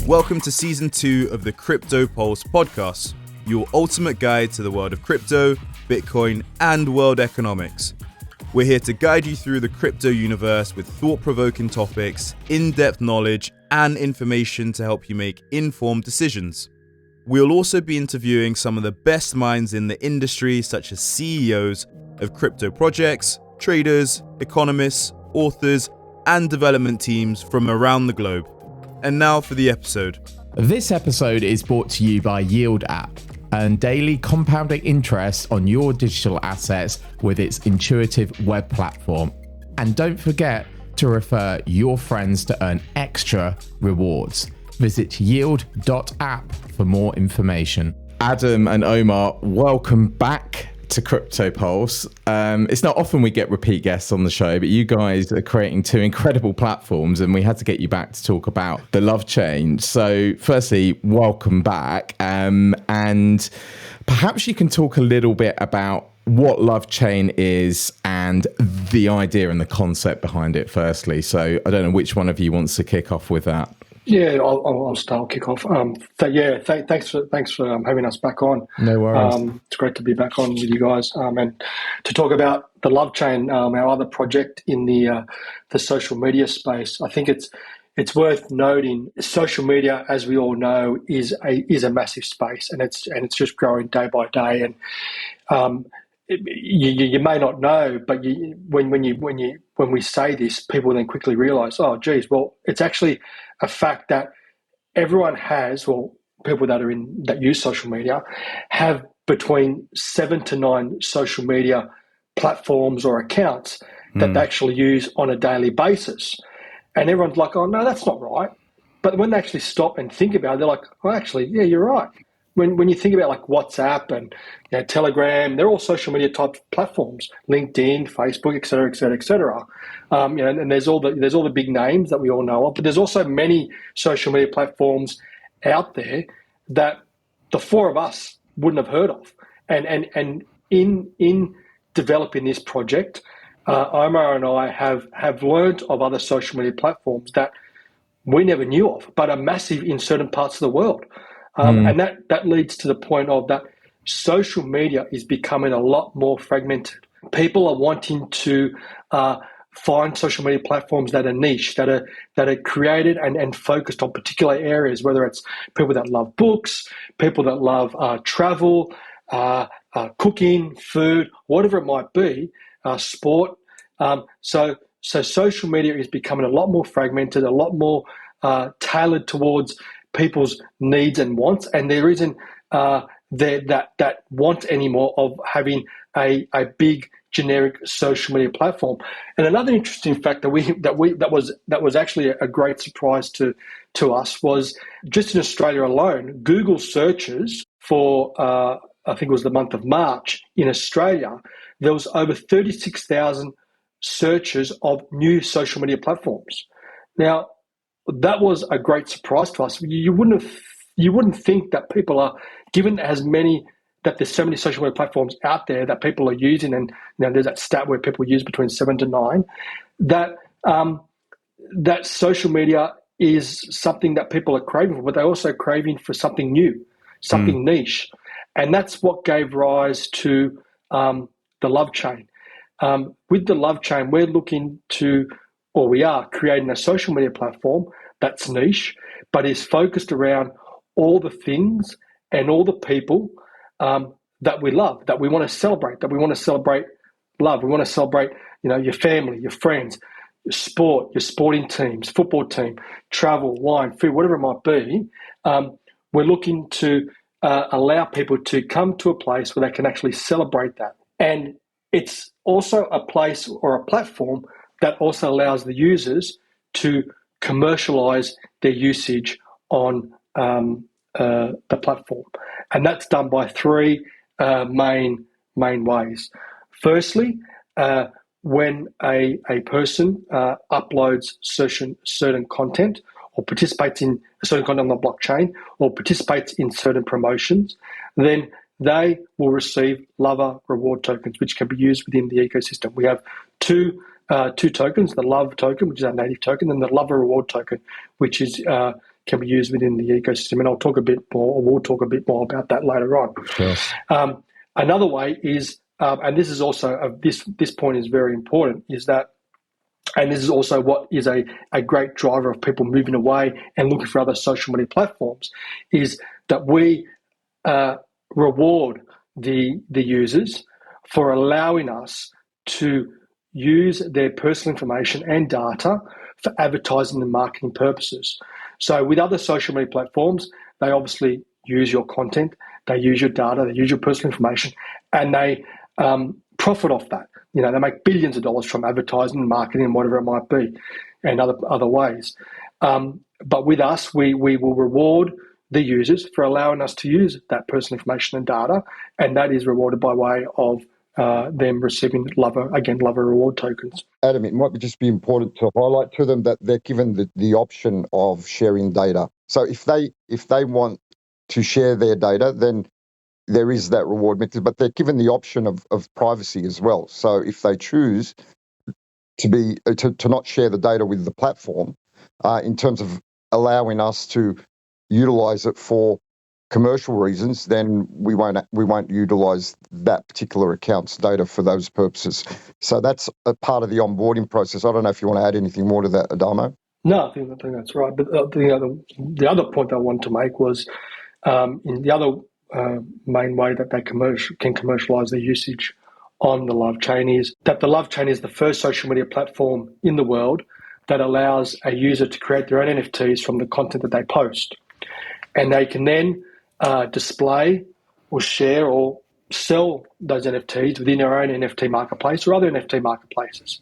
Welcome to Season 2 of the Cryptopulse podcast, your ultimate guide to the world of crypto, Bitcoin, and world economics. We're here to guide you through the crypto universe with thought-provoking topics, in-depth knowledge, and information to help you make informed decisions. We'll also be interviewing some of the best minds in the industry, such as CEOs of crypto projects, traders, economists, authors, and development teams from around the globe. And now for the episode. This episode is brought to you by Yield app. Earn daily compounding interest on your digital assets with its intuitive web platform. And don't forget to refer your friends to earn extra rewards. Visit yield.app for more information. Adam and Omar, welcome back to Cryptopulse. It's not often we get repeat guests on the show, but you guys are creating two incredible platforms and we had to get you back to talk about the Lovechain. So firstly, welcome back. And perhaps you can talk a little bit about what Lovechain is and the idea and the concept behind it firstly. So I don't know which one of you wants to kick off with that. Yeah, I'll start. I'll kick off. Thanks for having us back on. No worries. It's great to be back on with you guys and to talk about the Lovechain, our other project in the social media space. I think it's worth noting social media, as we all know, is a massive space, and it's just growing day by day. And you may not know, but when we say this, people then quickly realise, oh, geez, well, it's actually a fact that everyone has, well, people that use social media have between 7 to 9 social media platforms or accounts that they actually use on a daily basis. And everyone's like, oh, no, that's not right. But when they actually stop and think about it, they're like, oh, actually, yeah, you're right. When you think about like WhatsApp and Telegram, they're all social media type platforms, LinkedIn, Facebook, et cetera, et cetera, et cetera. And there's all the big names that we all know of, but there's also many social media platforms out there that the four of us wouldn't have heard of. And in developing this project, Omar and I have learned of other social media platforms that we never knew of, but are massive in certain parts of the world. And that leads to the point of that social media is becoming a lot more fragmented. People are wanting to find social media platforms that are niche, that are created and focused on particular areas, whether it's people that love books, people that love travel, cooking, food, whatever it might be, sport. So social media is becoming a lot more fragmented, a lot more tailored towards people's needs and wants, and there isn't that want anymore of having a big generic social media platform. And another interesting fact that was actually a great surprise to us was just in Australia alone, Google searches for I think it was the month of March in Australia, there was over 36,000 searches of new social media platforms. Now, that was a great surprise to us. You wouldn't think that people are, given that there's so many social media platforms out there that people are using, and there's that stat where people use between 7 to 9, that social media is something that people are craving for, but they're also craving for something new, something niche, and that's what gave rise to the Lovechain. With the Lovechain, we are creating a social media platform that's niche, but is focused around all the things and all the people that we love, that we want to celebrate, love. We want to celebrate, your family, your friends, your sport, your sporting teams, football team, travel, wine, food, whatever it might be. We're looking to allow people to come to a place where they can actually celebrate that. And it's also a place or a platform that also allows the users to commercialize their usage on the platform. And that's done by three main ways. Firstly, when a person uploads certain content or participates in certain content on the blockchain or participates in certain promotions, then they will receive LOVR reward tokens, which can be used within the ecosystem. We have two tokens, the LOV token, which is our native token, and the LOVR reward token, which is can be used within the ecosystem. And I'll talk a bit more, or we'll talk a bit more about that later on. Sure. Another way is, and this is also, this point is very important, is that, and this is also what is a great driver of people moving away and looking for other social media platforms, is that we reward the users for allowing us to use their personal information and data for advertising and marketing purposes. So with other social media platforms, they obviously use your content, they use your data, they use your personal information, and they profit off that. You know, they make billions of dollars from advertising and marketing and whatever it might be, and other ways. But with us, we will reward the users for allowing us to use that personal information and data, and that is rewarded by way of them receiving LOVR reward tokens. Adam, it might just be important to highlight to them that they're given the option of sharing data. So if they want to share their data, then there is that reward method, but they're given the option of privacy as well. So if they choose to not share the data with the platform, in terms of allowing us to utilize it for commercial reasons, then we won't utilize that particular account's data for those purposes. So that's a part of the onboarding process. I don't know if you want to add anything more to that, Adamo. No, I think that's right. But the other point I wanted to make was in the other main way that they can commercialize their usage on the Lovechain is that the Lovechain is the first social media platform in the world that allows a user to create their own NFTs from the content that they post. And they can then display or share or sell those NFTs within their own NFT marketplace or other NFT marketplaces.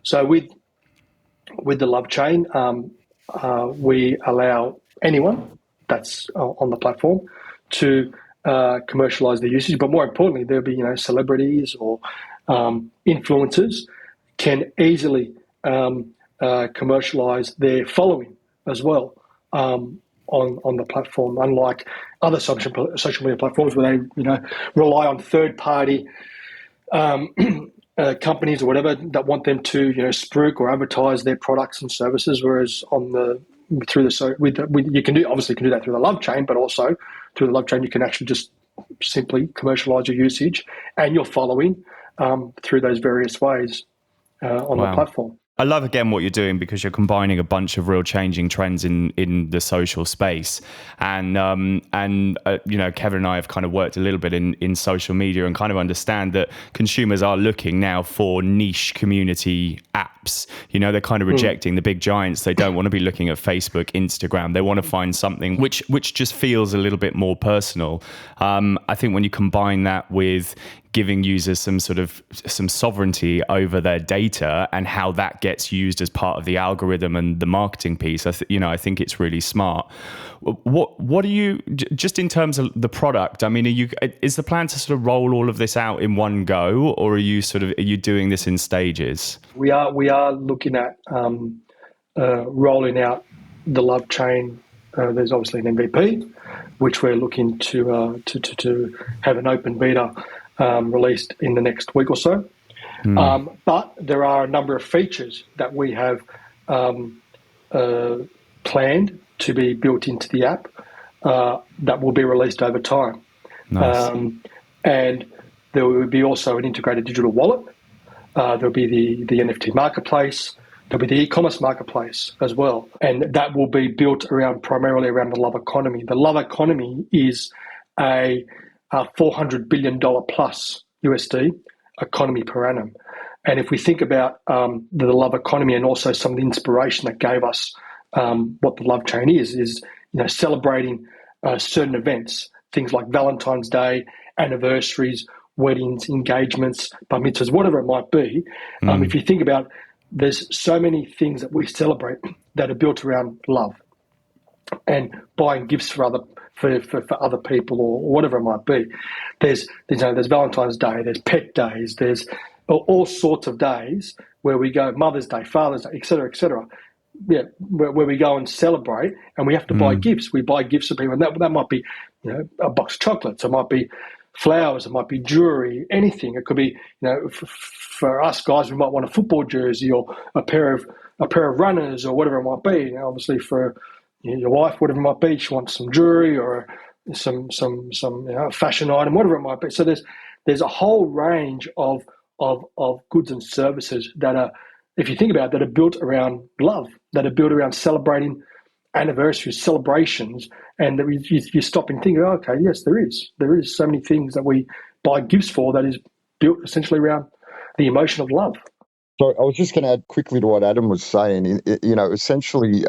So with the Lovechain, we allow anyone that's on the platform to commercialize their usage, but more importantly, there'll be celebrities or influencers can easily commercialize their following as well on the platform. Unlike other social media platforms where they rely on third party companies or whatever that want them to spruik or advertise their products and services, whereas you can obviously do that through the Lovechain, but also through the Lovechain you can actually just simply commercialize your usage and your following through those various ways on the platform. I love, again, what you're doing because you're combining a bunch of real changing trends in the social space. And Kevin and I have kind of worked a little bit in social media and kind of understand that consumers are looking now for niche community apps. They're kind of rejecting the big giants. They don't want to be looking at Facebook, Instagram. They want to find something which just feels a little bit more personal. I think when you combine that with giving users some sovereignty over their data and how that gets used as part of the algorithm and the marketing piece, I think it's really smart. What are you, just in terms of the product? I mean, is the plan to sort of roll all of this out in one go, or are you doing this in stages? We are looking at rolling out the Lovechain. There's obviously an MVP, which we're looking to have an open beta released in the next week or so. But there are a number of features that we have planned to be built into the app that will be released over time. Nice. And there will be also an integrated digital wallet. There'll be the NFT marketplace. There'll be the e-commerce marketplace as well. And that will be built primarily around the love economy. The love economy is a $400 billion plus USD economy per annum. And if we think about the love economy and also some of the inspiration that gave us what the Lovechain is celebrating certain events, things like Valentine's Day, anniversaries, weddings, engagements, bar mitzvahs, whatever it might be. If you think about, there's so many things that we celebrate that are built around love and buying gifts for other people or whatever it might be. There's Valentine's Day, there's pet days, there's all sorts of days where we go, Mother's Day, Father's Day, et cetera, where we go and celebrate, and we have to buy gifts. We buy gifts for people, and that might be a box of chocolates, it might be flowers, it might be jewelry, anything. It could be for us guys, we might want a football jersey or a pair of runners or whatever it might be. Obviously for your wife, whatever it might be. She wants some jewelry or some fashion item, whatever it might be. So there's a whole range of goods and services that are, if you think about it, that are built around love, that are built around celebrating anniversaries, celebrations, and that you stop and think, oh, okay, yes, there is so many things that we buy gifts for that is built essentially around the emotion of love. So I was just going to add quickly to what Adam was saying. Essentially,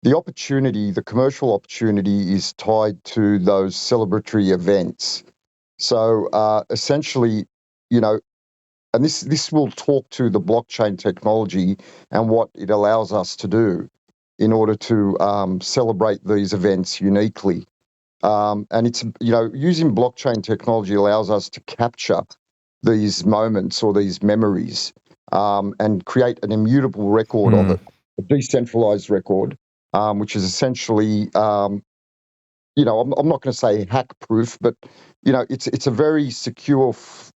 the opportunity, the commercial opportunity, is tied to those celebratory events. So essentially, and this will talk to the blockchain technology and what it allows us to do in order to celebrate these events uniquely. And it's, using blockchain technology allows us to capture these moments or these memories and create an immutable record of it, a decentralized record, which is essentially, I'm not going to say hack-proof, but, it's a very secure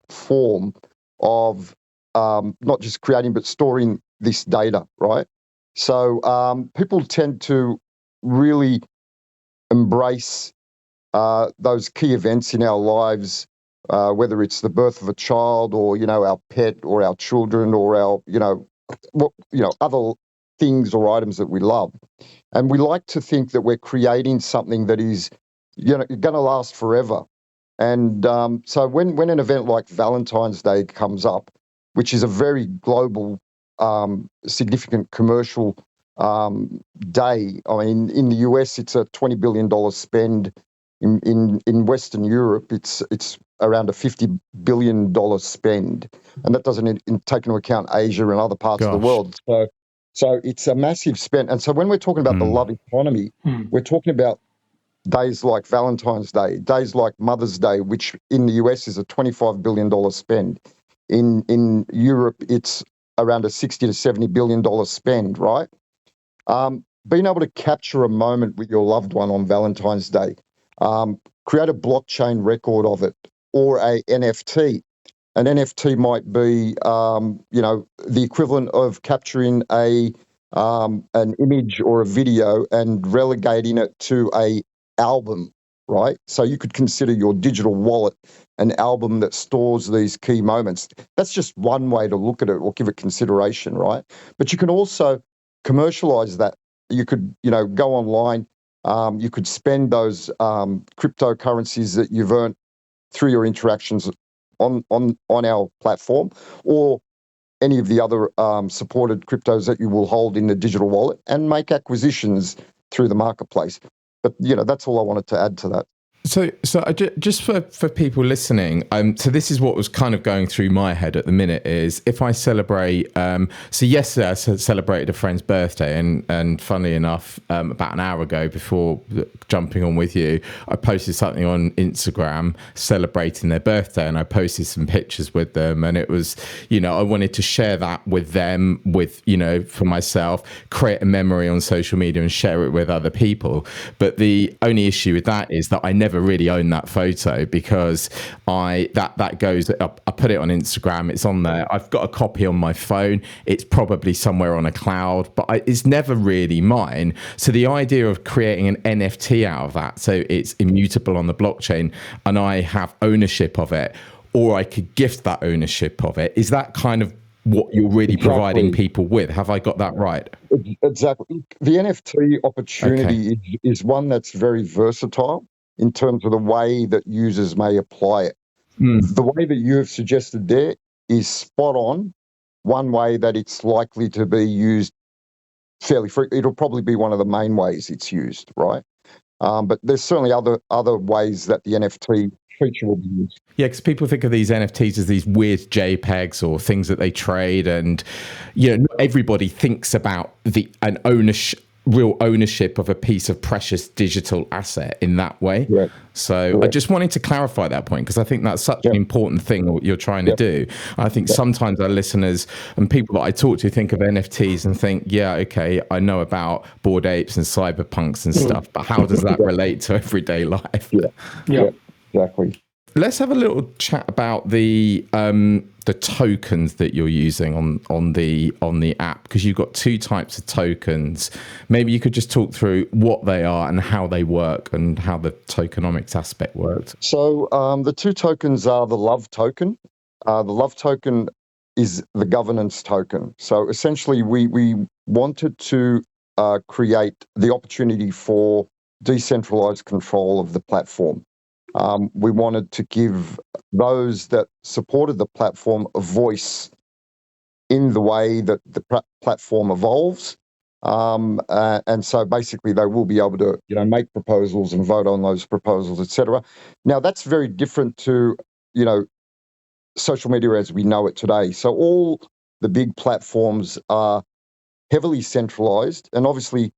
form of not just creating but storing this data, right? So people tend to really embrace those key events in our lives, whether it's the birth of a child or, our pet or our children or our, other things or items that we love. And we like to think that we're creating something that is, going to last forever. And so when an event like Valentine's Day comes up, which is a very global, significant commercial day. I mean, in the US, it's a $20 billion spend. In Western Europe, it's around a $50 billion spend, and that doesn't take into account Asia and other parts of the world. So it's a massive spend. And so when we're talking about the love economy, we're talking about days like Valentine's Day, days like Mother's Day, which in the US is a $25 billion spend. In Europe, it's around a $60 to $70 billion spend, right? Being able to capture a moment with your loved one on Valentine's Day, create a blockchain record of it, or a NFT. An NFT might be, the equivalent of capturing an image or a video and relegating it to a album, right? So you could consider your digital wallet an album that stores these key moments. That's just one way to look at it or give it consideration, right? But you can also commercialize that. You could, go online. You could spend those cryptocurrencies that you've earned through your interactions on our platform, or any of the other supported cryptos that you will hold in the digital wallet, and make acquisitions through the marketplace. But that's all I wanted to add to that. So just for people listening, so this is what was kind of going through my head at the minute is if I celebrate, so yesterday I celebrated a friend's birthday, and funnily enough, about an hour ago before jumping on with you, I posted something on Instagram celebrating their birthday, and I posted some pictures with them, and it was, I wanted to share that with them, for myself, create a memory on social media and share it with other people. But the only issue with that is that I never really own that photo, because that goes, I put it on Instagram, it's on there, I've got a copy on my phone, it's probably somewhere on a cloud, but it's never really mine. So the idea of creating an NFT out of that, so it's immutable on the blockchain and I have ownership of it, or I could gift that ownership of it, is that kind of what you're really providing people with? Have I got that right? Exactly. The NFT opportunity is one that's very versatile in terms of the way that users may apply it. The way that you have suggested there is spot on. One way that it's likely to be used fairly frequently, it'll probably be one of the main ways it's used, right? But there's certainly other ways that the NFT feature will be used. Yeah, because people think of these NFTs as these weird JPEGs or things that they trade, and not everybody thinks about real ownership of a piece of precious digital asset in that way. Right. So I just wanted to clarify that point, because I think that's such an important thing what you're trying to do. I think sometimes our listeners and people that I talk to think of NFTs and think, okay, I know about Bored Apes and cyberpunks and stuff, but how does that relate to everyday life? Yeah, exactly. Let's have a little chat about the the tokens that you're using on the app, because you've got two types of tokens. Maybe you could just talk through what they are and how they work and how the tokenomics aspect works. So the two tokens are the LOV token. The LOV token is the governance token. So essentially, we wanted to create the opportunity for decentralized control of the platform. We wanted to give those that supported the platform a voice in the way that the platform evolves. And so basically they will be able to, make proposals and vote on those proposals, etc. Now that's very different to, social media as we know it today. So all the big platforms are heavily centralized, and obviously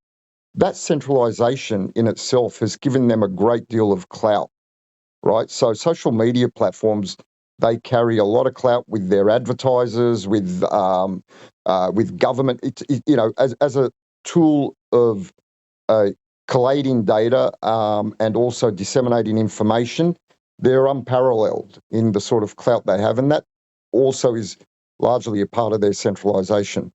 that centralization in itself has given them a great deal of clout, right? So social media platforms, they carry a lot of clout with their advertisers, with government. As a tool of collating data and also disseminating information, they're unparalleled in the sort of clout they have, and that also is largely a part of their centralization.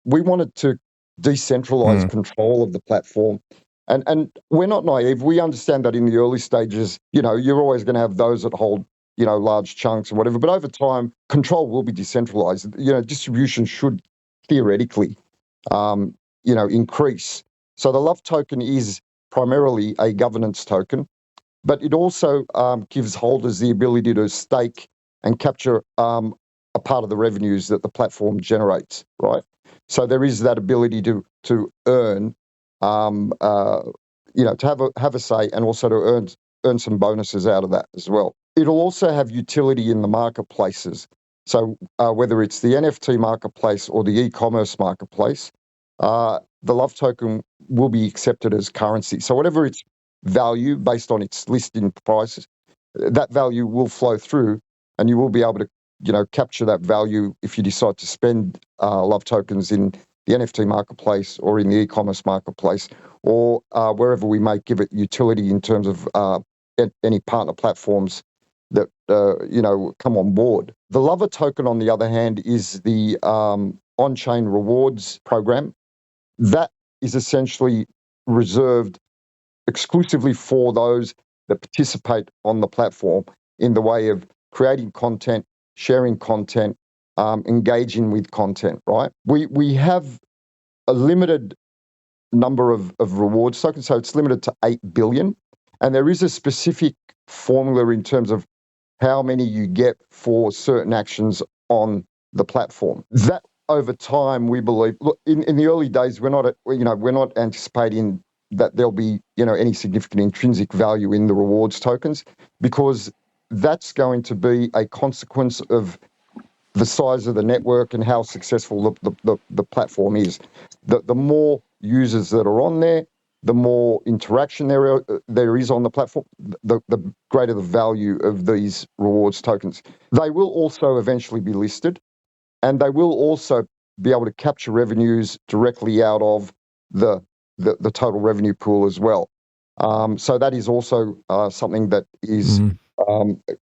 We wanted to decentralize control of the platform. And we're not naive. We understand that in the early stages, you're always going to have those that hold, large chunks and whatever. But over time, control will be decentralized. Distribution should theoretically, increase. So the LOV token is primarily a governance token, but it also gives holders the ability to stake and capture a part of the revenues that the platform generates, right? So there is that ability to earn, to have a say, and also to earn some bonuses out of that as well. It'll also have utility in the marketplaces. So whether it's the NFT marketplace or the e-commerce marketplace, the LOV token will be accepted as currency. So whatever its value based on its listing prices, that value will flow through, and you will be able to, capture that value if you decide to spend LOV tokens in the NFT marketplace or in the e-commerce marketplace, or wherever we may give it utility in terms of any partner platforms that come on board. The LOVR token, on the other hand, is the on-chain rewards program. That is essentially reserved exclusively for those that participate on the platform in the way of creating content, sharing content, engaging with content, right? We have a limited number of rewards tokens, so it's limited to 8 billion. And there is a specific formula in terms of how many you get for certain actions on the platform. That over time, we believe, look, in the early days, we're not anticipating that there'll be, any significant intrinsic value in the rewards tokens, because that's going to be a consequence of the size of the network and how successful the platform is. The more users that are on there, the more interaction there is on the platform, the greater the value of these rewards tokens. They will also eventually be listed, and they will also be able to capture revenues directly out of the total revenue pool as well. So that is also something that is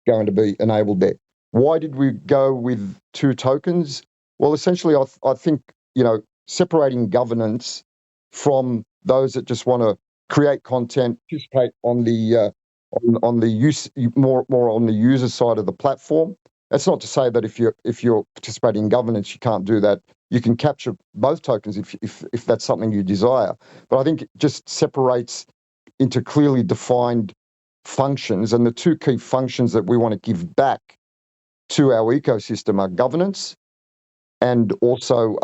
going to be enabled there. Why did we go with two tokens? Well, essentially, I think, separating governance from those that just want to create content, participate on the use more on the user side of the platform. That's not to say that if you're participating in governance, you can't do that. You can capture both tokens if that's something you desire. But I think it just separates into clearly defined functions, and the two key functions that we want to give back to our ecosystem are governance and also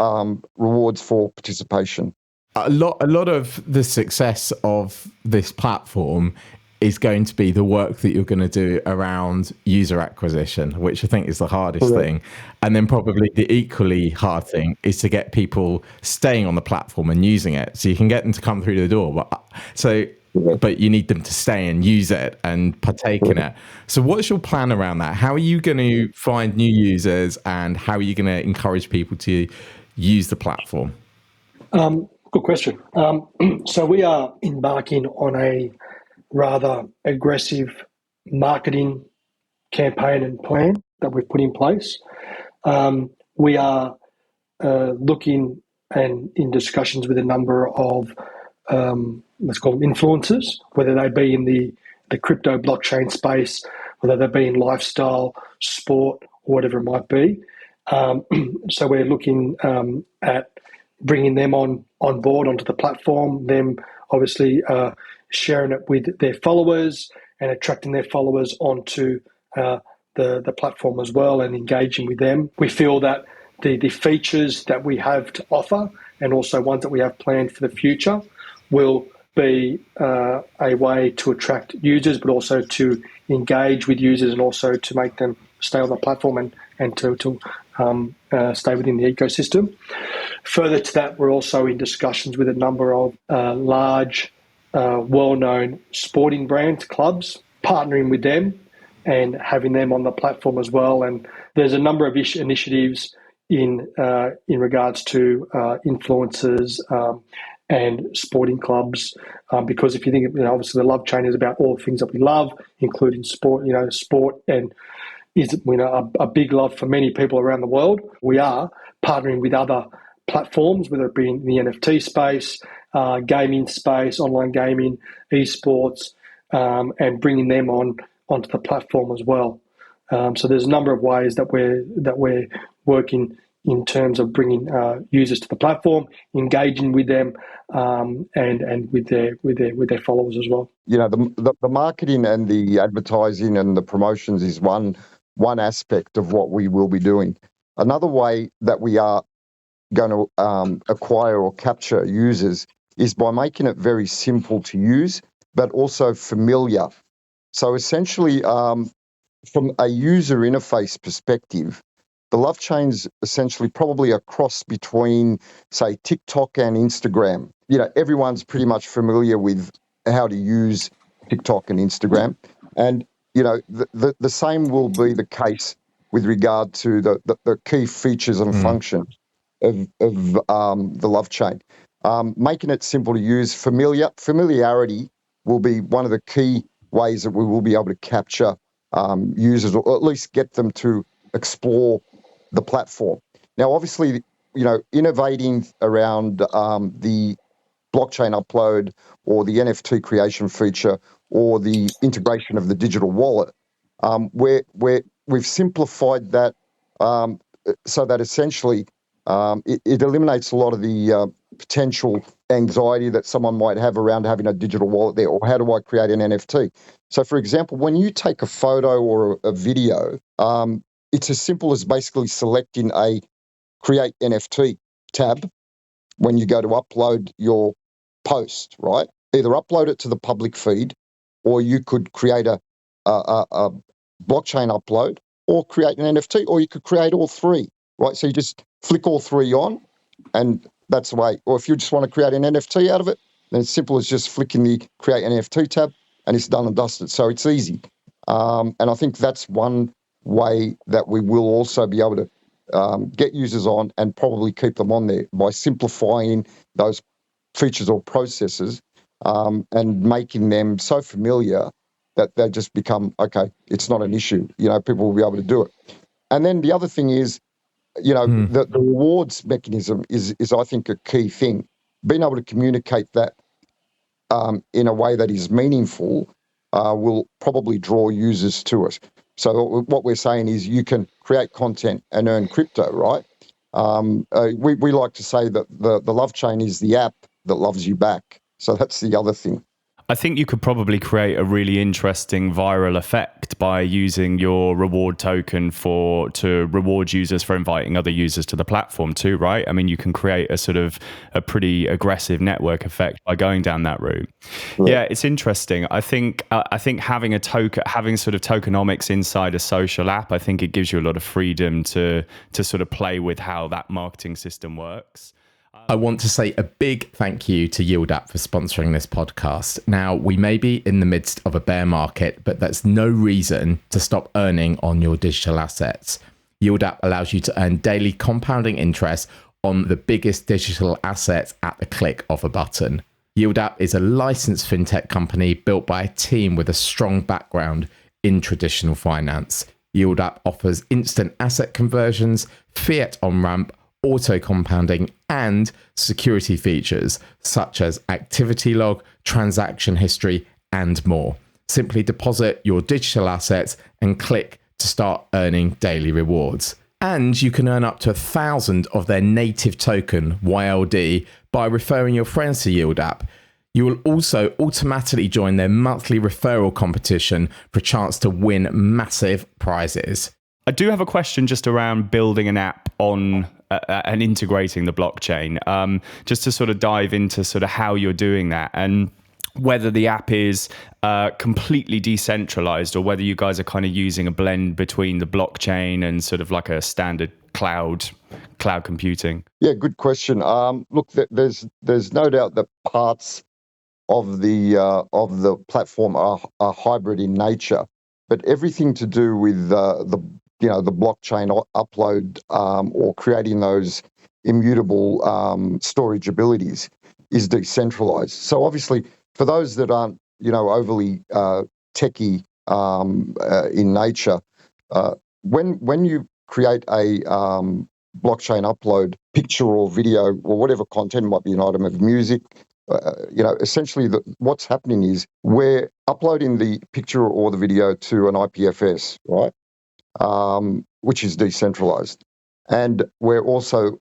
rewards for participation. A lot of the success of this platform is going to be the work that you're going to do around user acquisition, which I think is the hardest thing. And then probably the equally hard thing is to get people staying on the platform and using it. So you can get them to come through the door, but you need them to stay and use it and partake in it. So what's your plan around that? How are you going to find new users, and how are you going to encourage people to use the platform? Good question. So we are embarking on a rather aggressive marketing campaign and plan. that we've put in place. We are looking and in discussions with a number of, let's call them influencers, whether they be in the crypto blockchain space, whether they be in lifestyle, sport, or whatever it might be. So we're looking at bringing them on board onto the platform, them obviously sharing it with their followers and attracting their followers onto the platform as well and engaging with them. We feel that the features that we have to offer and also ones that we have planned for the future will be a way to attract users, but also to engage with users and also to make them stay on the platform and to stay within the ecosystem. Further to that, we're also in discussions with a number of large, well-known sporting brands, clubs, partnering with them and having them on the platform as well. And there's a number of initiatives in regards to influencers and sporting clubs, because if you think, obviously the Lovechain is about all the things that we love, including sport. Sport and is a big love for many people around the world. We are partnering with other platforms, whether it be in the NFT space, gaming space, online gaming, esports, and bringing them onto the platform as well. So there's a number of ways that we're working in terms of bringing users to the platform, engaging with them, and with their followers as well. The marketing and the advertising and the promotions is one aspect of what we will be doing. Another way that we are going to acquire or capture users is by making it very simple to use, but also familiar. So essentially, from a user interface perspective, the Lovechain's essentially probably a cross between, say, TikTok and Instagram. Everyone's pretty much familiar with how to use TikTok and Instagram. And, the same will be the case with regard to the key features and functions of the Lovechain. Making it simple to use, familiarity will be one of the key ways that we will be able to capture users, or at least get them to explore the platform. Now, obviously, innovating around the blockchain upload or the NFT creation feature or the integration of the digital wallet, we've simplified that so that essentially it eliminates a lot of the potential anxiety that someone might have around having a digital wallet there, or how do I create an NFT? So, for example, when you take a photo or a video, it's as simple as basically selecting a Create NFT tab when you go to upload your post, right? Either upload it to the public feed, or you could create a blockchain upload, or create an NFT, or you could create all three, right? So you just flick all three on, and that's the way. Or if you just want to create an NFT out of it, then it's simple as just flicking the Create NFT tab, and it's done and dusted. So it's easy. And I think that's one way that we will also be able to get users on and probably keep them on there by simplifying those features or processes and making them so familiar that they just become, okay, it's not an issue. People will be able to do it. And then the other thing is, the rewards mechanism is I think a key thing. Being able to communicate that in a way that is meaningful will probably draw users to it. So what we're saying is you can create content and earn crypto, right? We like to say that the Lovechain is the app that loves you back. So that's the other thing. I think you could probably create a really interesting viral effect by using your reward token to reward users for inviting other users to the platform too, right? I mean, you can create a pretty aggressive network effect by going down that route. Right. Yeah, it's interesting. I think having having sort of tokenomics inside a social app, I think it gives you a lot of freedom to sort of play with how that marketing system works. I want to say a big thank you to Yield App for sponsoring this podcast. Now, we may be in the midst of a bear market, but that's no reason to stop earning on your digital assets. Yield App allows you to earn daily compounding interest on the biggest digital assets at the click of a button. Yield App is a licensed fintech company built by a team with a strong background in traditional finance. Yield App offers instant asset conversions, fiat on-ramp, auto compounding, and security features such as activity log, transaction history, and more. Simply deposit your digital assets and click to start earning daily rewards. And you can earn up to 1,000 of their native token, YLD, by referring your friends to Yield App. You will also automatically join their monthly referral competition for a chance to win massive prizes. I do have a question just around building an app on and integrating the blockchain, just to sort of dive into sort of how you're doing that and whether the app is completely decentralized or whether you guys are kind of using a blend between the blockchain and sort of like a standard cloud computing. Yeah, good question. Look, there's no doubt that parts of the platform are hybrid in nature, but everything to do with the blockchain upload or creating those immutable storage abilities is decentralized. So obviously, for those that aren't overly techie in nature, when you create a blockchain upload picture or video or whatever content, might be an item of music, essentially what's happening is we're uploading the picture or the video to an IPFS, right? Which is decentralized. And we're also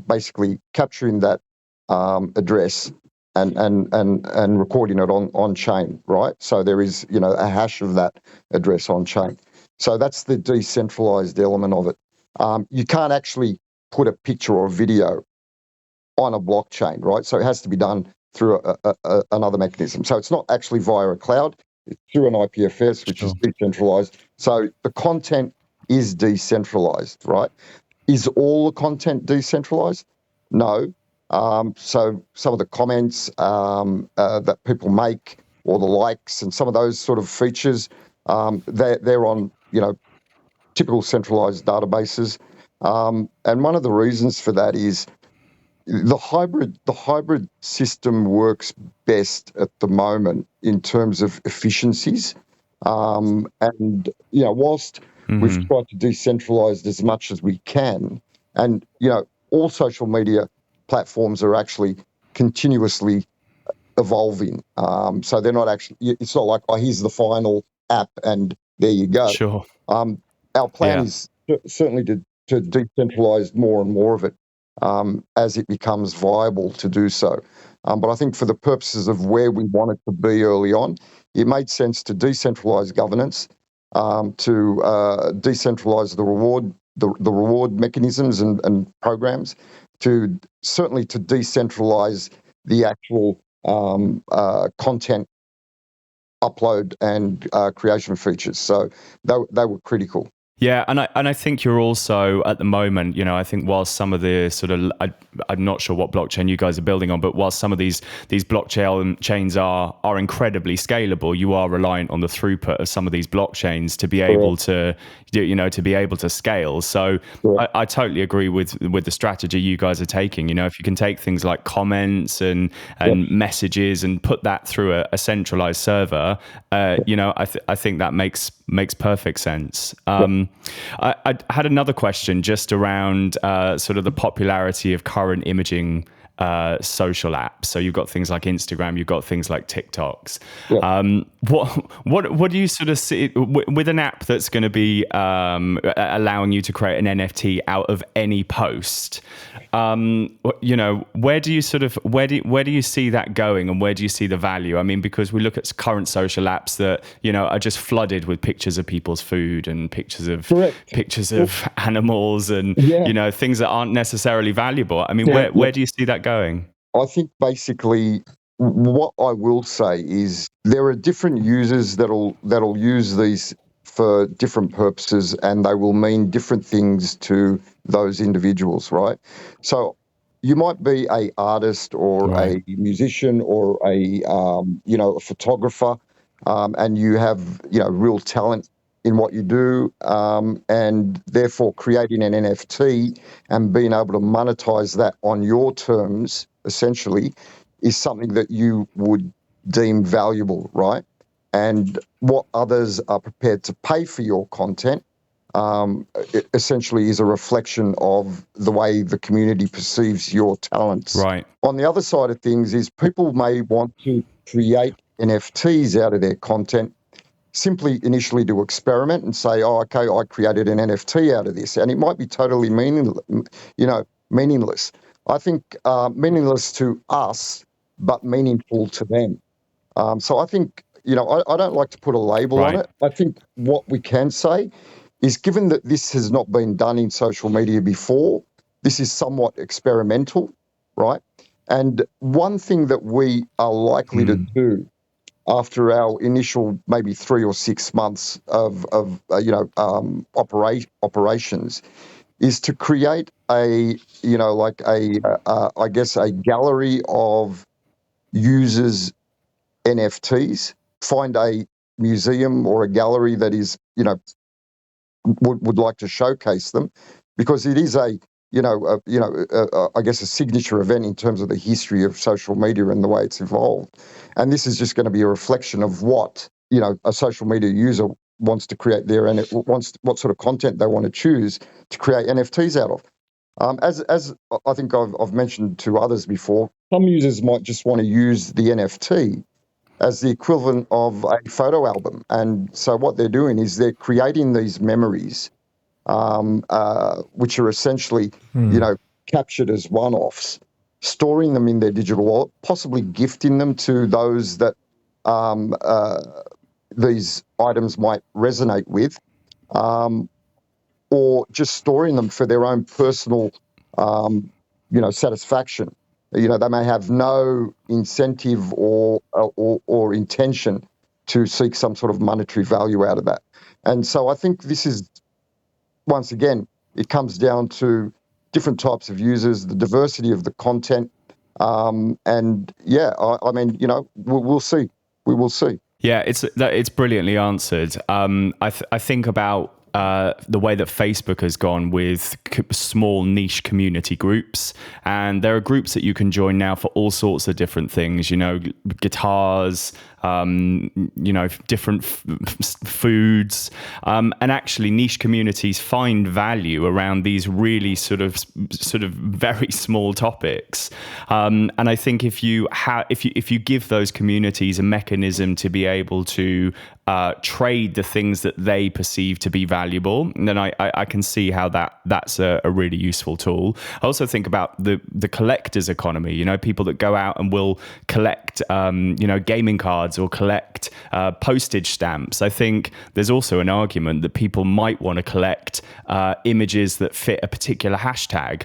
basically capturing that address and recording it on chain, right? So there is, a hash of that address on chain. So that's the decentralized element of it. You can't actually put a picture or a video on a blockchain, right? So it has to be done through another mechanism. So it's not actually via a cloud, it's through an IPFS, which is decentralized. So the content is decentralized, right? Is all the content decentralized? No. So some of the comments that people make or the likes and some of those sort of features, they're on, typical centralized databases. And one of the reasons for that is the hybrid system works best at the moment in terms of efficiencies. And, whilst we've tried to decentralize as much as we can, and, all social media platforms are actually continuously evolving. So they're not actually, it's not like, here's the final app and there you go. Sure. Our plan is certainly to decentralize more and more of it as it becomes viable to do so. But I think for the purposes of where we want it to be early on, it made sense to decentralize governance, to decentralize the reward mechanisms and programs, to certainly to decentralize the actual content upload and creation features. So they were critical. Yeah, and I think you're also at the moment, I think while some of the sort of, I'm not sure what blockchain you guys are building on, but while some of these blockchain chains are incredibly scalable, you are reliant on the throughput of some of these blockchains to be able to, to be able to scale. So I totally agree with the strategy you guys are taking. If you can take things like comments and messages and put that through a centralized server, I think that makes perfect sense. I had another question just around sort of the popularity of current imaging social apps. So you've got things like Instagram, you've got things like TikToks. What do you sort of see with an app that's going to be allowing you to create an NFT out of any post? Where do you see that going, and where do you see the value? I mean, because we look at current social apps that are just flooded with pictures of people's food and pictures of animals and things that aren't necessarily valuable. I mean, where do you see that going? I think basically what I will say is there are different users that'll use these for different purposes, and they will mean different things to those individuals, right? So you might be a artist or a musician or a photographer, and you have real talent in what you do, and therefore creating an NFT and being able to monetize that on your terms, essentially, is something that you would deem valuable, right? And what others are prepared to pay for your content it essentially is a reflection of the way the community perceives your talents. Right. On the other side of things is people may want to create NFTs out of their content, simply initially to experiment and say, oh, okay, I created an NFT out of this. And it might be totally meaningless. I think meaningless to us, but meaningful to them. So I think, I don't like to put a label on it. I think what we can say is, given that this has not been done in social media before, this is somewhat experimental, right? And one thing that we are likely to do after our initial maybe 3 or 6 months of operations is to create a gallery of users' NFTs, find a museum or a gallery that is, would like to showcase them, because it is a signature event in terms of the history of social media and the way it's evolved. And this is just going to be a reflection of what, a social media user wants to create there, and what sort of content they want to choose to create NFTs out of. As I think I've mentioned to others before, some users might just want to use the NFT as the equivalent of a photo album. And so what they're doing is they're creating these memories, which are essentially, captured as one-offs, storing them in their digital wallet, possibly gifting them to those that these items might resonate with, or just storing them for their own personal, satisfaction. They may have no incentive or intention to seek some sort of monetary value out of that. And so I think this is, once again, it comes down to different types of users, the diversity of the content, we'll see. We will see. Yeah, it's brilliantly answered. I think about the way that Facebook has gone with small niche community groups, and there are groups that you can join now for all sorts of different things. Guitars, different foods, and actually niche communities find value around these really sort of very small topics. And I think if you give those communities a mechanism to be able to trade the things that they perceive to be valuable, and then I can see how that's a really useful tool. I also think about the collector's economy. People that go out and will collect gaming cards or collect postage stamps. I think there's also an argument that people might want to collect images that fit a particular hashtag.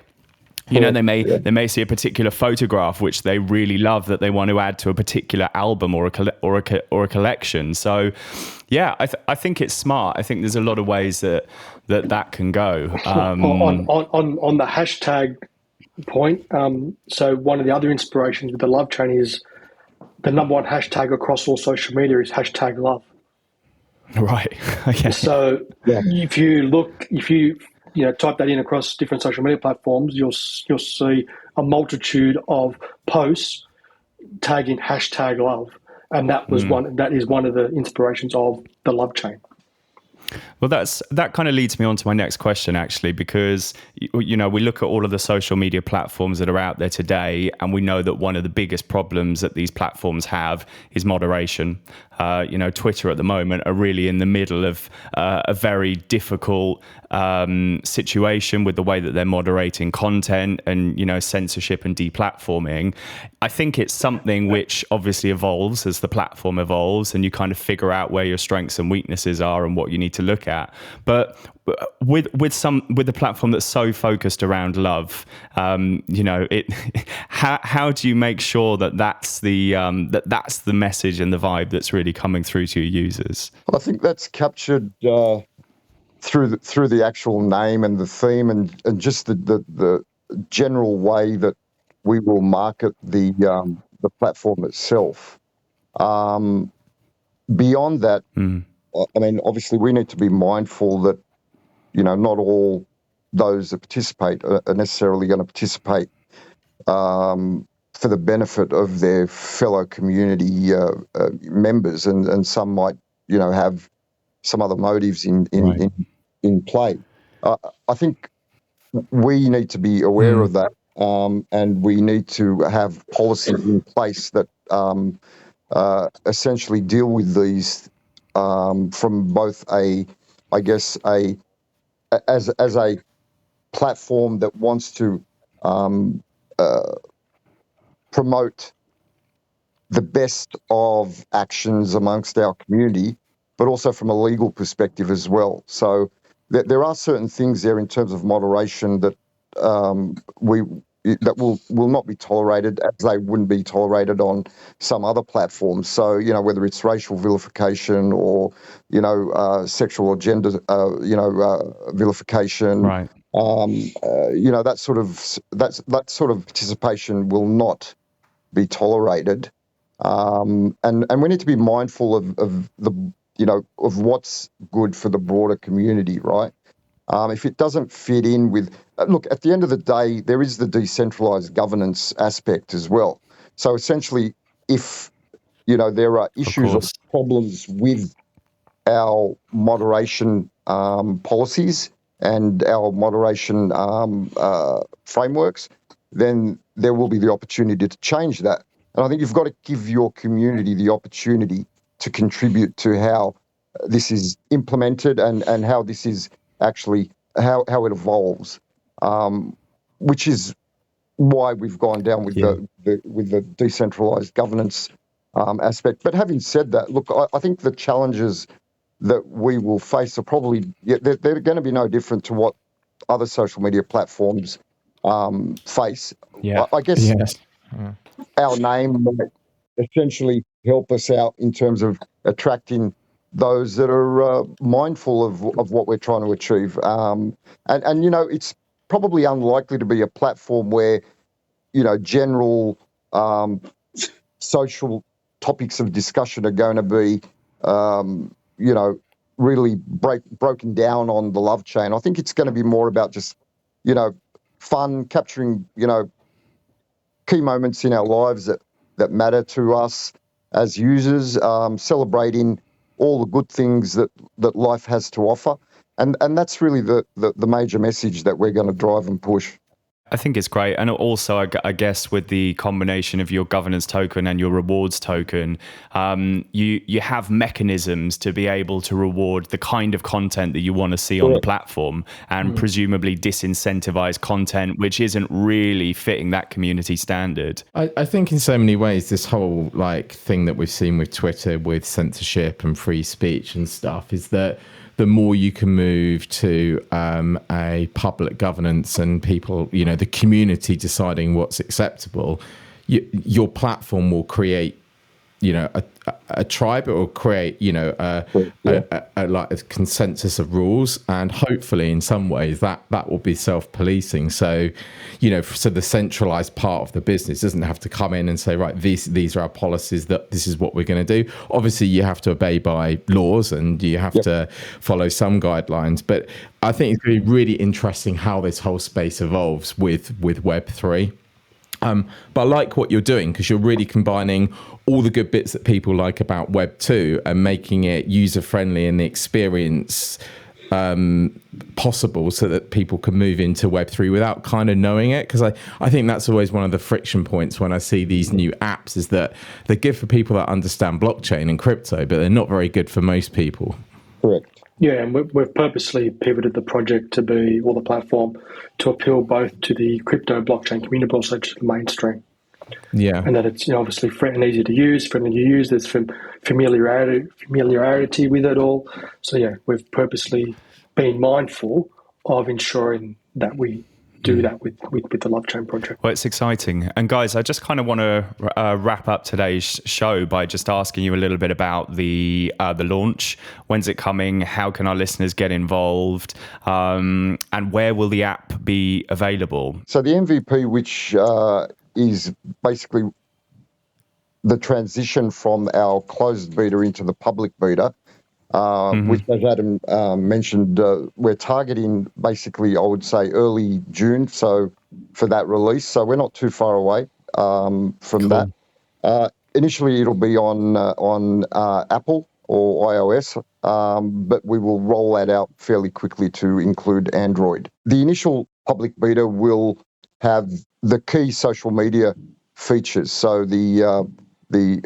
They may see a particular photograph which they really love that they want to add to a particular album or a collection. So, yeah, I think it's smart. I think there's a lot of ways that can go. On the hashtag point, so one of the other inspirations with the Lovechain is the number one hashtag across all social media is hashtag love. Right. Okay. So if you type that in across different social media platforms, you'll see a multitude of posts tagging hashtag love, and that is one of the inspirations of the Lovechain. Well, that kind of leads me on to my next question, actually, because we look at all of the social media platforms that are out there today, and we know that one of the biggest problems that these platforms have is moderation. Twitter at the moment are really in the middle of a very difficult situation with the way that they're moderating content and censorship and deplatforming. I think it's something which obviously evolves as the platform evolves, and you kind of figure out where your strengths and weaknesses are and what you need to look at. But with the platform that's so focused around love, how do you make sure that that's the message and the vibe that's really coming through to your users? I think that's captured through the actual name and the theme and just the general way that we will market the platform itself. Beyond that, obviously we need to be mindful that not all those that participate are necessarily going to participate for the benefit of their fellow community members, and some might have some other motives in in play. I think we need to be aware of that, and we need to have policies in place that essentially deal with these from both as a platform that wants to promote the best of actions amongst our community, but also from a legal perspective as well. So there are certain things there in terms of moderation that will not be tolerated, as they wouldn't be tolerated on some other platforms. So, you know, whether it's racial vilification or, you know, sexual or gender, vilification, right? You know, that sort of participation will not be tolerated. And we need to be mindful of the, you know, of what's good for the broader community, right? If it doesn't fit in with, look, at the end of the day, there is the decentralised governance aspect as well. So essentially, if, you know, there are issues or problems with our moderation policies and our moderation frameworks, then there will be the opportunity to change that. And I think you've got to give your community the opportunity to contribute to how this is implemented and how this is actually how it evolves, which is why we've gone down with the decentralized governance aspect. But having said that, look, I think the challenges that we will face are probably they're going to be no different to what other social media platforms face. Yeah. I guess our name might essentially help us out in terms of attracting those that are mindful of what we're trying to achieve. And you know, it's probably unlikely to be a platform where, you know, general social topics of discussion are going to be, you know, really broken down on the Lovechain. I think it's going to be more about just, you know, fun, capturing, you know, key moments in our lives that matter to us as users, celebrating all the good things that life has to offer. And that's really the major message that we're going to drive and push. I think it's great. And also, I guess with the combination of your governance token and your rewards token, you have mechanisms to be able to reward the kind of content that you want to see on the platform and presumably disincentivize content which isn't really fitting that community standard. I think in so many ways, this whole like thing that we've seen with Twitter with censorship and free speech and stuff is that the more you can move to a public governance and people, you know, the community deciding what's acceptable, your platform will create, you know, a tribe. It will create, you know, a consensus of rules, and hopefully in some ways that will be self-policing. So, you know, so the centralized part of the business doesn't have to come in and say, right, these are our policies, that this is what we're going to do. Obviously you have to obey by laws and you have to follow some guidelines, but I think it's going to be really interesting how this whole space evolves with Web3. But I like what you're doing, because you're really combining all the good bits that people like about Web 2 and making it user-friendly and the experience possible so that people can move into Web 3 without kind of knowing it. Because I think that's always one of the friction points when I see these new apps, is that they're good for people that understand blockchain and crypto, but they're not very good for most people. Correct. Yeah, and we've purposely pivoted the project to be, or the platform, to appeal both to the crypto blockchain community, but also to the mainstream. Yeah, and that it's, you know, obviously friendly and easy to use, There's familiarity with it all. So yeah, we've purposely been mindful of ensuring that we do that with the Lovechain project. Well, it's exciting. And guys, I just kind of want to wrap up today's show by just asking you a little bit about the launch. When's it coming? How can our listeners get involved? And where will the app be available? So the MVP, which is basically the transition from our closed beta into the public beta, which, as Adam mentioned, we're targeting basically, I would say, early June. So for that release, so we're not too far away from that. Initially, it'll be on Apple, or iOS, but we will roll that out fairly quickly to include Android. The initial public beta will have the key social media features, so the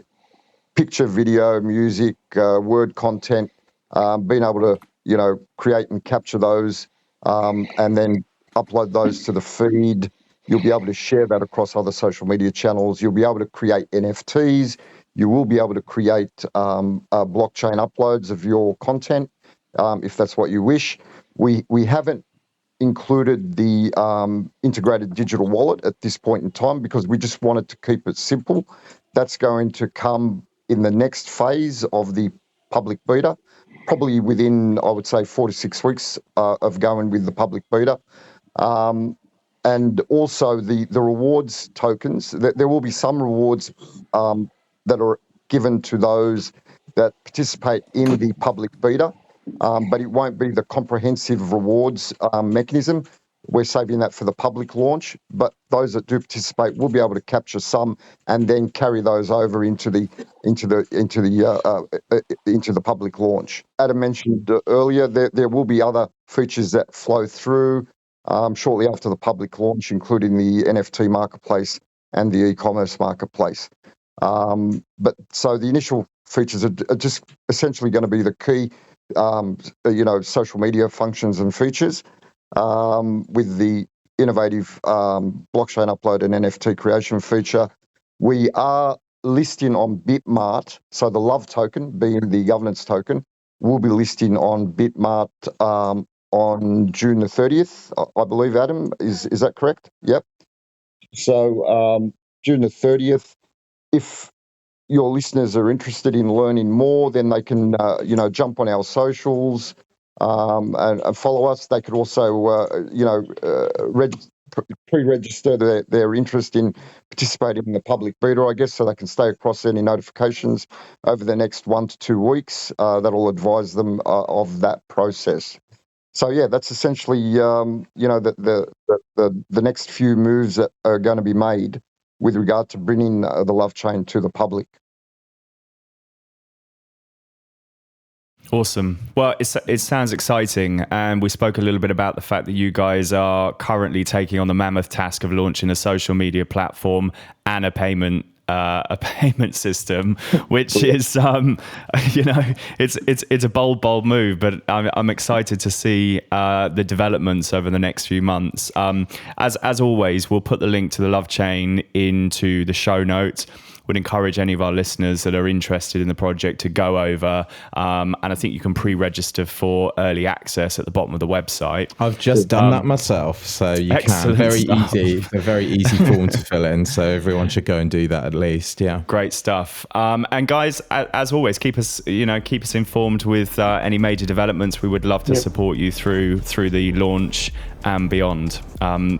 picture, video, music, word content, being able to create and capture those, and then upload those to the feed. You'll be able to share that across other social media channels. You'll be able to create NFTs. You will be able to create blockchain uploads of your content if that's what you wish. We haven't included the integrated digital wallet at this point in time because we just wanted to keep it simple. That's going to come in the next phase of the public beta, probably within, I would say, 4 to 6 weeks of going with the public beta. And also the rewards tokens, there will be some rewards that are given to those that participate in the public beta, but it won't be the comprehensive rewards mechanism. We're saving that for the public launch, but those that do participate will be able to capture some and then carry those over into the public launch. Adam mentioned earlier there will be other features that flow through shortly after the public launch, including the NFT marketplace and the e-commerce marketplace. But so the initial features are just essentially going to be the key, social media functions and features. With the innovative blockchain upload and NFT creation feature. We are listing on Bitmart, so the LOV token, being the governance token, will be listing on Bitmart on June the 30th, I believe, Adam. Is that correct? Yep. So June the 30th, if your listeners are interested in learning more, then they can, jump on our socials and follow us. They could also, pre-register their interest in participating in the public beta, I guess, so they can stay across any notifications over the next 1 to 2 weeks. That'll advise them of that process. So yeah, that's essentially, the next few moves that are going to be made with regard to bringing the Lovechain to the public. Awesome. Well, it sounds exciting, and we spoke a little bit about the fact that you guys are currently taking on the mammoth task of launching a social media platform and a payment system, which is it's a bold move, but I'm excited to see the developments over the next few months. As always, we'll put the link to the Lovechain into the show notes. Would encourage any of our listeners that are interested in the project to go over, and I think you can pre-register for early access at the bottom of the website. I've just done that myself, so you can. Very easy, a very easy form to fill in, so everyone should go and do that at least. Yeah, great stuff. And guys, as always, keep us informed with any major developments. We would love to support you through the launch and beyond.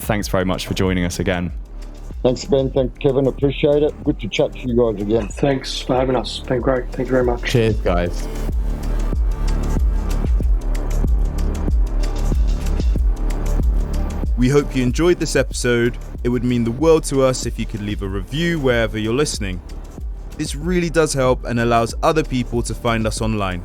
Thanks very much for joining us again. Thanks, Ben. Thanks, Kevin. Appreciate it. Good to chat to you guys again. Thanks for having us. Been great. Thank you very much. Cheers, guys. We hope you enjoyed this episode. It would mean the world to us if you could leave a review wherever you're listening. This really does help and allows other people to find us online.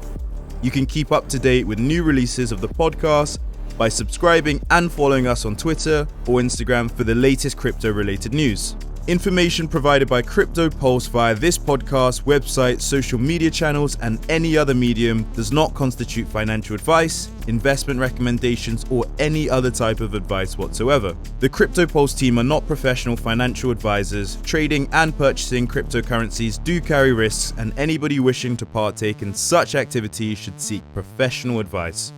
You can keep up to date with new releases of the podcast by subscribing and following us on Twitter or Instagram for the latest crypto-related news. Information provided by Cryptopulse via this podcast, website, social media channels, and any other medium does not constitute financial advice, investment recommendations, or any other type of advice whatsoever. The Cryptopulse team are not professional financial advisors. Trading and purchasing cryptocurrencies do carry risks, and anybody wishing to partake in such activities should seek professional advice.